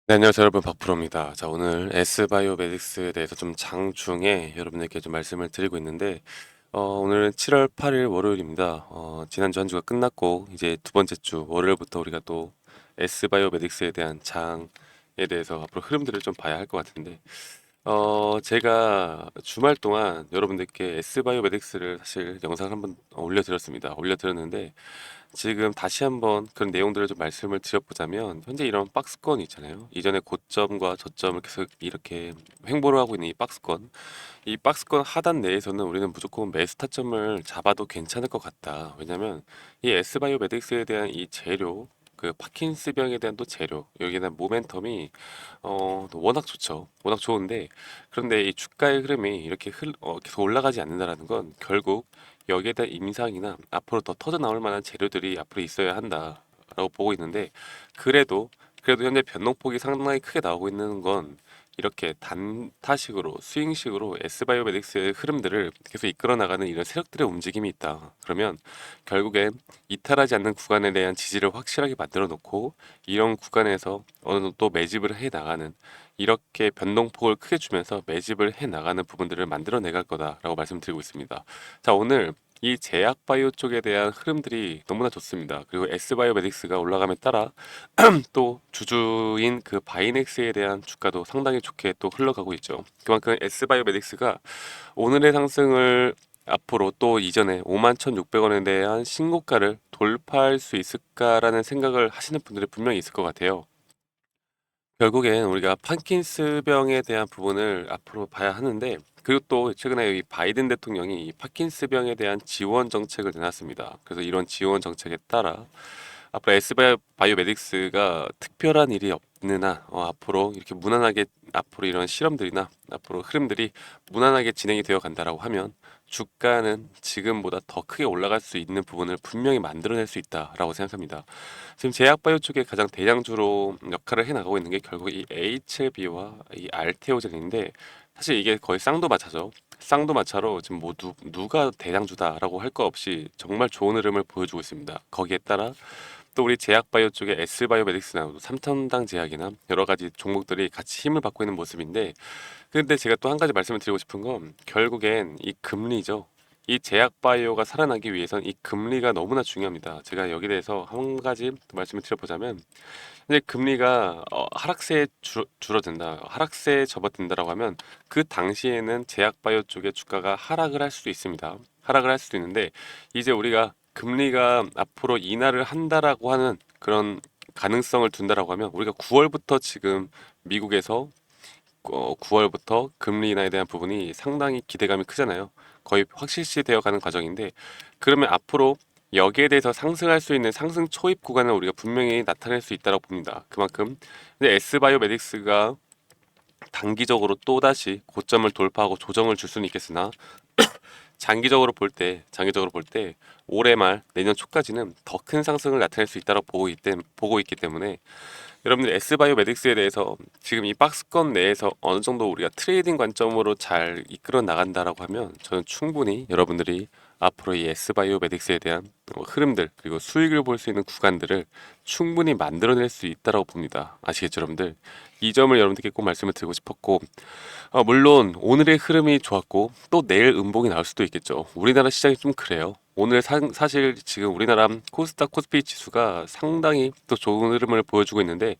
네, 안녕하세요 여러분, 박프로입니다. 자, 오늘 S바이오메딕스에 대해서 좀 장중에 여러분들께 좀 말씀을 드리고 있는데, 오늘은 7월 8일 월요일입니다. 지난주 한 주가 끝났고 이제 두 번째 주 월요일부터 우리가 또 S바이오메딕스에 대한 장에 대해서 앞으로 흐름들을 좀 봐야 할 것 같은데, 제가 주말 동안 여러분들께 S바이오메딕스를 사실 영상을 한번 올려드렸습니다. 올려드렸는데, 지금 다시 한번 그런 내용들을 좀 말씀을 드려보자면, 현재 이런 박스권 있잖아요. 이전에 고점과 저점을 계속 이렇게 횡보를 하고 있는 이 박스권 하단 내에서는 우리는 무조건 매수 타점을 잡아도 괜찮을 것 같다. 왜냐면 이 S바이오메딕스에 대한 이 재료, 그 파킨스병에 대한 또 재료, 여기에 대한 모멘텀이 또 워낙 좋죠. 워낙 좋은데, 그런데 이 주가의 흐름이 이렇게 계속 올라가지 않는다라는 건 결국 여기에 대한 임상이나 앞으로 더 터져 나올 만한 재료들이 앞으로 있어야 한다라고 보고 있는데, 그래도 현재 변동폭이 상당히 크게 나오고 있는 건 이렇게 단타식으로 스윙식으로 S바이오메딕스의 흐름들을 계속 이끌어 나가는 이런 세력들의 움직임이 있다. 그러면 결국엔 이탈하지 않는 구간에 대한 지지를 확실하게 만들어 놓고, 이런 구간에서 어느 정도 또 매집을 해 나가는, 이렇게 변동폭을 크게 주면서 매집을 해 나가는 부분들을 만들어 내갈 거다라고 말씀드리고 있습니다. 자, 오늘 이 제약바이오 쪽에 대한 흐름들이 너무나 좋습니다. 그리고 S바이오메딕스가 올라감에 따라 또 주주인 그 바이넥스에 대한 주가도 상당히 좋게 또 흘러가고 있죠. 그만큼 S바이오메딕스가 오늘의 상승을 앞으로 또 이전에 51,600원에 대한 신고가를 돌파할 수 있을까라는 생각을 하시는 분들이 분명히 있을 것 같아요. 결국엔 우리가 파킨스병에 대한 부분을 앞으로 봐야 하는데, 그리고 또 최근에 이 바이든 대통령이 이 파킨스병에 대한 지원 정책을 내놨습니다. 그래서 이런 지원 정책에 따라 앞으로 S바이오메딕스가 특별한 일이 없는 한 앞으로 이렇게 무난하게, 앞으로 이런 실험들이나 앞으로 흐름들이 무난하게 진행이 되어 간다라고 하면 주가는 지금보다 더 크게 올라갈 수 있는 부분을 분명히 만들어낼 수 있다라고 생각합니다. 지금 제약바이오 쪽에 가장 대장주로 역할을 해 나가고 있는 게 결국 이 HLB와 이 알테오젠인데, 사실 이게 거의 쌍도마차죠. 쌍도마차로 지금 뭐 누가 대장주다라고 할 거 없이 정말 좋은 흐름을 보여주고 있습니다. 거기에 따라 또 우리 제약바이오 쪽에 S바이오메딕스나 삼천당 제약이나 여러 가지 종목들이 같이 힘을 받고 있는 모습인데, 근데 제가 또 한 가지 말씀을 드리고 싶은 건 결국엔 이 금리죠. 이 제약바이오가 살아나기 위해선 이 금리가 너무나 중요합니다. 제가 여기 대해서 한 가지 또 말씀을 드려보자면, 이제 금리가 하락세에 줄어든다, 하락세에 접어든다라고 하면 그 당시에는 제약바이오 쪽의 주가가 하락을 할 수도 있습니다. 하락을 할 수도 있는데, 이제 우리가 금리가 앞으로 인하를 한다라고 하는 그런 가능성을 둔다라고 하면, 우리가 9월부터 지금 미국에서 9월부터 금리 인하에 대한 부분이 상당히 기대감이 크잖아요. 거의 확실시 되어 가는 과정인데, 그러면 앞으로 여기에 대해서 상승할 수 있는 상승 초입 구간을 우리가 분명히 나타낼 수 있다고 봅니다. 그만큼 이제 S바이오메딕스가 단기적으로 또다시 고점을 돌파하고 조정을 줄 수는 있겠으나, 장기적으로 볼 때 올해 말 내년 초까지는 더 큰 상승을 나타낼 수 있다고 보고 있기 때문에, 여러분들 S바이오메딕스에 대해서 지금 이 박스권 내에서 어느 정도 우리가 트레이딩 관점으로 잘 이끌어 나간다라고 하면, 저는 충분히 여러분들이 앞으로 이 S바이오메딕스에 대한 흐름들, 그리고 수익을 볼 수 있는 구간들을 충분히 만들어낼 수 있다라고 봅니다. 아시겠죠, 여러분들? 이 점을 여러분들께 꼭 말씀을 드리고 싶었고, 물론 오늘의 흐름이 좋았고 또 내일 음봉이 나올 수도 있겠죠. 우리나라 시장이 좀 그래요. 오늘 사실 지금 우리나라 코스닥 코스피 지수가 상당히 또 좋은 흐름을 보여주고 있는데,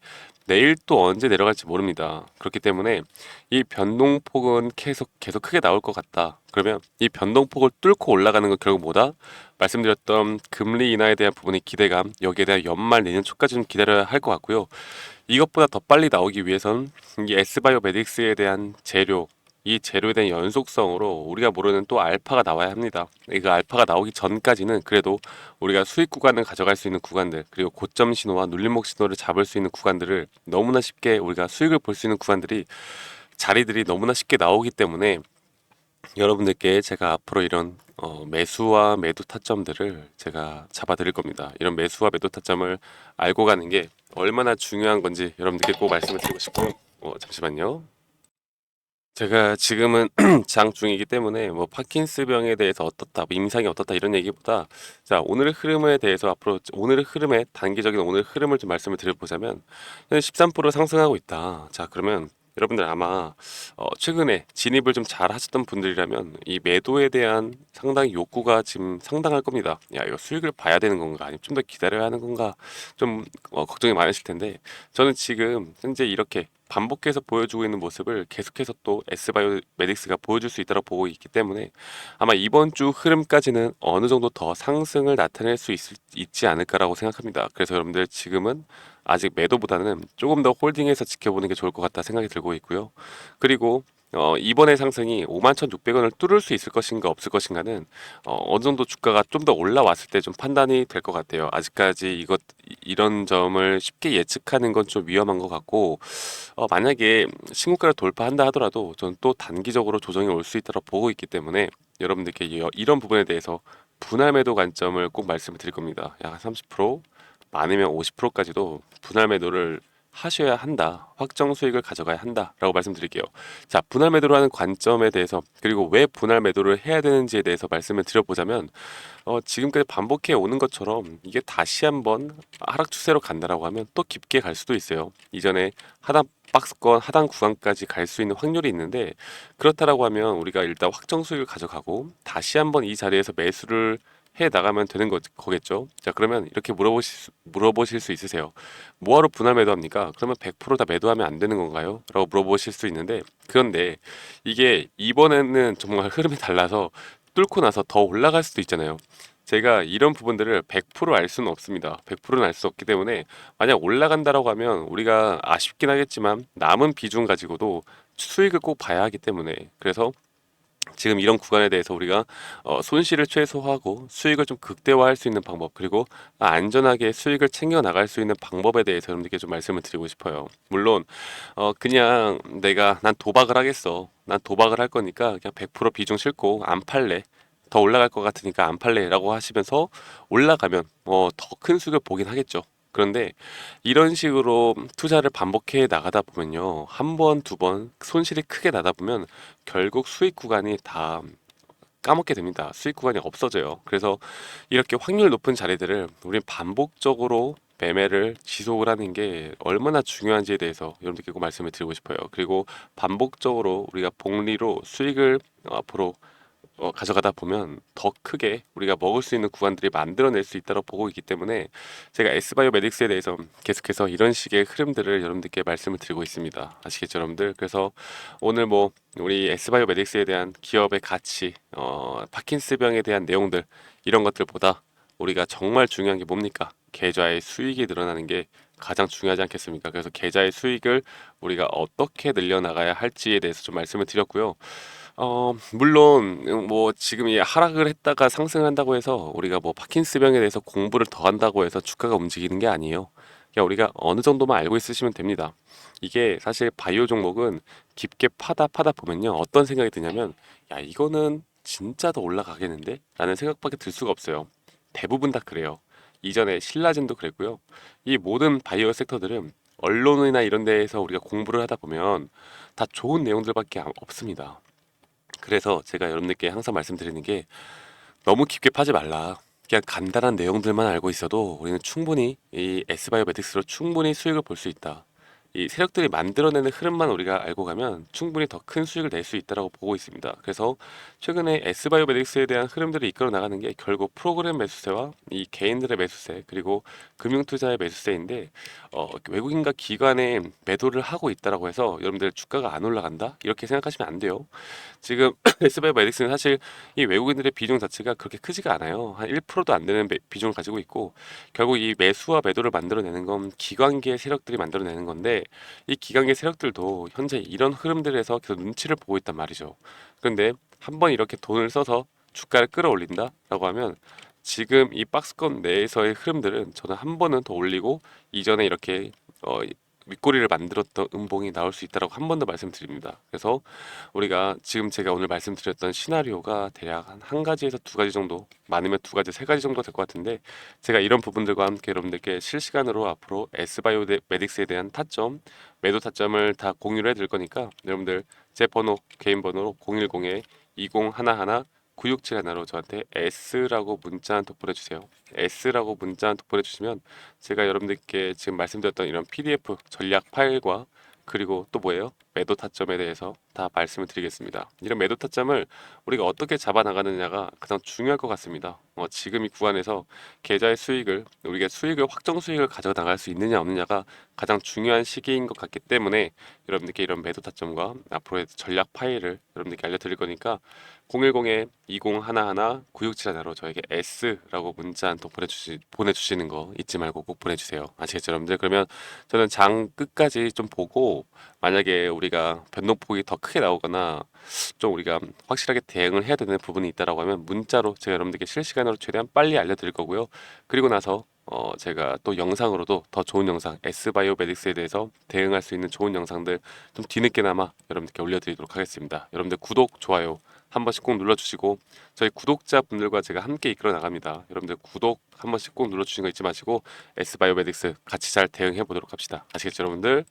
내일 또 언제 내려갈지 모릅니다. 그렇기 때문에 이 변동폭은 계속 크게 나올 것 같다. 그러면 이 변동폭을 뚫고 올라가는 건 결국 뭐다? 말씀드렸던 금리 인하에 대한 부분의 기대감, 여기에 대한 연말 내년 초까지 좀 기다려야 할 것 같고요. 이것보다 더 빨리 나오기 위해선 이 S바이오메딕스에 대한 재료, 이 재료에 대한 연속성으로 우리가 모르는 또 알파가 나와야 합니다. 그 알파가 나오기 전까지는 그래도 우리가 수익 구간을 가져갈 수 있는 구간들, 그리고 고점 신호와 눌림목 신호를 잡을 수 있는 구간들을 너무나 쉽게 우리가 수익을 볼 수 있는 구간들이, 자리들이 너무나 쉽게 나오기 때문에, 여러분들께 제가 앞으로 이런 매수와 매도 타점들을 제가 잡아 드릴 겁니다. 이런 매수와 매도 타점을 알고 가는 게 얼마나 중요한 건지 여러분들께 꼭 말씀을 드리고 싶고요. 잠시만요. 제가 지금은 장 중이기 때문에 뭐 파킨스병에 대해서 어떻다, 뭐 임상이 어떻다 이런 얘기보다 자 오늘의 흐름에 대해서 앞으로 오늘의 흐름에 단기적인 오늘 흐름을 좀 말씀을 드려보자면 현재 13% 상승하고 있다. 자 그러면 여러분들 아마 최근에 진입을 좀 잘 하셨던 분들이라면 이 매도에 대한 상당히 욕구가 지금 상당할 겁니다. 야 이거 수익을 봐야 되는 건가 아니면 좀 더 기다려야 하는 건가 좀 걱정이 많으실 텐데 저는 지금 현재 이렇게 반복해서 보여주고 있는 모습을 계속해서 또 S바이오메딕스가 보여줄 수 있다고 보고 있기 때문에 아마 이번 주 흐름까지는 어느 정도 더 상승을 나타낼 수 있지 않을까라고 생각합니다. 그래서 여러분들 지금은 아직 매도보다는 조금 더 홀딩해서 지켜보는 게 좋을 것 같다 생각이 들고 있고요. 그리고 이번의 상승이 51,600원을 뚫을 수 있을 것인가 없을 것인가는 어느 정도 주가가 좀 더 올라왔을 때 좀 판단이 될 것 같아요. 아직까지 이런 점을 쉽게 예측하는 건 좀 위험한 것 같고 만약에 신고가를 돌파한다 하더라도 저는 또 단기적으로 조정이 올 수 있다고 보고 있기 때문에 여러분들께 이런 부분에 대해서 분할 매도 관점을 꼭 말씀을 드릴 겁니다. 약 30% 많으면 50%까지도 분할 매도를 하셔야 한다. 확정 수익을 가져가야 한다라고 말씀드릴게요. 자, 분할 매도를 하는 관점에 대해서 그리고 왜 분할 매도를 해야 되는지에 대해서 말씀을 드려보자면 지금까지 반복해 오는 것처럼 이게 다시 한번 하락 추세로 간다라고 하면 또 깊게 갈 수도 있어요. 이전에 하단 박스권 하단 구간까지 갈 수 있는 확률이 있는데 그렇다라고 하면 우리가 일단 확정 수익을 가져가고 다시 한번 이 자리에서 매수를 해 나가면 되는 거겠죠. 자, 그러면 이렇게 물어보실 수 있으세요. 뭐하러 분할 매도합니까? 그러면 100%다 매도하면 안 되는 건가요? 라고 물어보실 수 있는데 그런데 이게 이번에는 정말 흐름이 달라서 뚫고 나서 더 올라갈 수도 있잖아요. 제가 이런 부분들을 100%알 수는 없습니다. 100%는 알 수 없기 때문에 만약 올라간다라고 하면 우리가 아쉽긴 하겠지만 남은 비중 가지고도 수익을 꼭 봐야 하기 때문에 그래서 지금 이런 구간에 대해서 우리가 손실을 최소화하고 수익을 좀 극대화할 수 있는 방법 그리고 안전하게 수익을 챙겨 나갈 수 있는 방법에 대해서 여러분들께 좀 말씀을 드리고 싶어요. 물론 그냥 난 도박을 하겠어. 난 도박을 할 거니까 그냥 100% 비중 싣고 안 팔래. 더 올라갈 것 같으니까 안 팔래라고 하시면서 올라가면 더 큰 수익을 보긴 하겠죠. 그런데 이런 식으로 투자를 반복해 나가다 보면요. 한 번, 두 번 손실이 크게 나다 보면 결국 수익 구간이 다 까먹게 됩니다. 수익 구간이 없어져요. 그래서 이렇게 확률 높은 자리들을 우린 반복적으로 매매를 지속을 하는 게 얼마나 중요한지에 대해서 여러분들께 꼭 말씀을 드리고 싶어요. 그리고 반복적으로 우리가 복리로 수익을 앞으로 가져가다 보면 더 크게 우리가 먹을 수 있는 구간들이 만들어낼 수 있다고 보고 있기 때문에 제가 S바이오메딕스에 대해서 계속해서 이런 식의 흐름들을 여러분들께 말씀을 드리고 있습니다. 아시겠죠, 여러분들? 그래서 오늘 뭐 우리 S바이오메딕스에 대한 기업의 가치, 파킨스병에 대한 내용들 이런 것들보다 우리가 정말 중요한 게 뭡니까? 계좌의 수익이 늘어나는 게 가장 중요하지 않겠습니까? 그래서 계좌의 수익을 우리가 어떻게 늘려나가야 할지에 대해서 좀 말씀을 드렸고요. 물론 뭐 지금 이 하락을 했다가 상승한다고 해서 우리가 뭐 파킨스병에 대해서 공부를 더 한다고 해서 주가가 움직이는 게 아니에요. 그냥 우리가 어느 정도만 알고 있으시면 됩니다. 이게 사실 바이오 종목은 깊게 파다 보면요. 어떤 생각이 드냐면 야, 이거는 진짜 더 올라가겠는데? 라는 생각밖에 들 수가 없어요. 대부분 다 그래요. 이전에 신라젠도 그랬고요. 이 모든 바이오 섹터들은 언론이나 이런 데에서 우리가 공부를 하다 보면 다 좋은 내용들밖에 없습니다. 그래서 제가 여러분들께 항상 말씀드리는 게 너무 깊게 파지 말라. 그냥 간단한 내용들만 알고 있어도 우리는 충분히 이 S바이오메틱스로 충분히 수익을 볼 수 있다. 이 세력들이 만들어내는 흐름만 우리가 알고 가면 충분히 더 큰 수익을 낼 수 있다고 보고 있습니다. 그래서 최근에 S바이오메틱스에 대한 흐름들을 이끌어 나가는 게 결국 프로그램 매수세와 이 개인들의 매수세 그리고 금융투자의 매수세인데 외국인과 기관의 매도를 하고 있다라고 해서 여러분들 주가가 안 올라간다 이렇게 생각하시면 안 돼요. 지금 S바이오메딕스는 사실 이 외국인들의 비중 자체가 그렇게 크지가 않아요. 한 1%도 안 되는 비중을 가지고 있고 결국 이 매수와 매도를 만들어내는 건 기관계 세력들이 만들어내는 건데 이 기관계 세력들도 현재 이런 흐름들에서 계속 눈치를 보고 있단 말이죠. 그런데 한번 이렇게 돈을 써서 주가를 끌어올린다라고 하면 지금 이 박스권 내에서의 흐름들은 저는 한 번은 더 올리고 이전에 이렇게 윗꼬리를 만들었던 음봉이 나올 수 있다라고 한 번 더 말씀드립니다. 그래서 우리가 지금 제가 오늘 말씀드렸던 시나리오가 대략 한 가지에서 두 가지 정도, 많으면 두 가지, 세 가지 정도 될 것 같은데, 제가 이런 부분들과 함께 여러분들께 실시간으로 앞으로 S바이오메딕스에 대한 타점, 매도 타점을 다 공유를 해드릴 거니까 여러분들 제 번호, 개인 번호로 010-2011-9671로 저한테 S라고 문자 한 톡 보내주세요. S라고 문자 한 톡 보내주시면 제가 여러분들께 지금 말씀드렸던 이런 PDF 전략 파일과 그리고 또 뭐예요? 매도 타점에 대해서 다 말씀을 드리겠습니다. 이런 매도 타점을 우리가 어떻게 잡아 나가느냐가 가장 중요할 것 같습니다. 지금 이 구간에서 계좌의 수익을 우리가 수익을 확정 수익을 가져 나갈 수 있느냐 없느냐가 가장 중요한 시기인 것 같기 때문에 여러분들께 이런 매도 타점과 앞으로의 전략 파일을 여러분들께 알려드릴 거니까 010-2011-9671로 저에게 S라고 문자 한 통 보내주시는 거 잊지 말고 꼭 보내주세요. 아시겠죠, 여러분들? 그러면 저는 장 끝까지 좀 보고 만약에 우리가 변동폭이 더 크게 나오거나 좀 우리가 확실하게 대응을 해야 되는 부분이 있다라고 하면 문자로 제가 여러분들께 실시간으로 최대한 빨리 알려드릴 거고요. 그리고 나서 제가 또 영상으로도 더 좋은 영상 S바이오메딕스에 대해서 대응할 수 있는 좋은 영상들 좀 뒤늦게나마 여러분들께 올려드리도록 하겠습니다. 여러분들 구독, 좋아요 한 번씩 꼭 눌러주시고 저희 구독자분들과 제가 함께 이끌어 나갑니다. 여러분들 구독 한 번씩 꼭 눌러주시는 거 잊지 마시고 S바이오메딕스 같이 잘 대응해 보도록 합시다. 아시겠죠, 여러분들?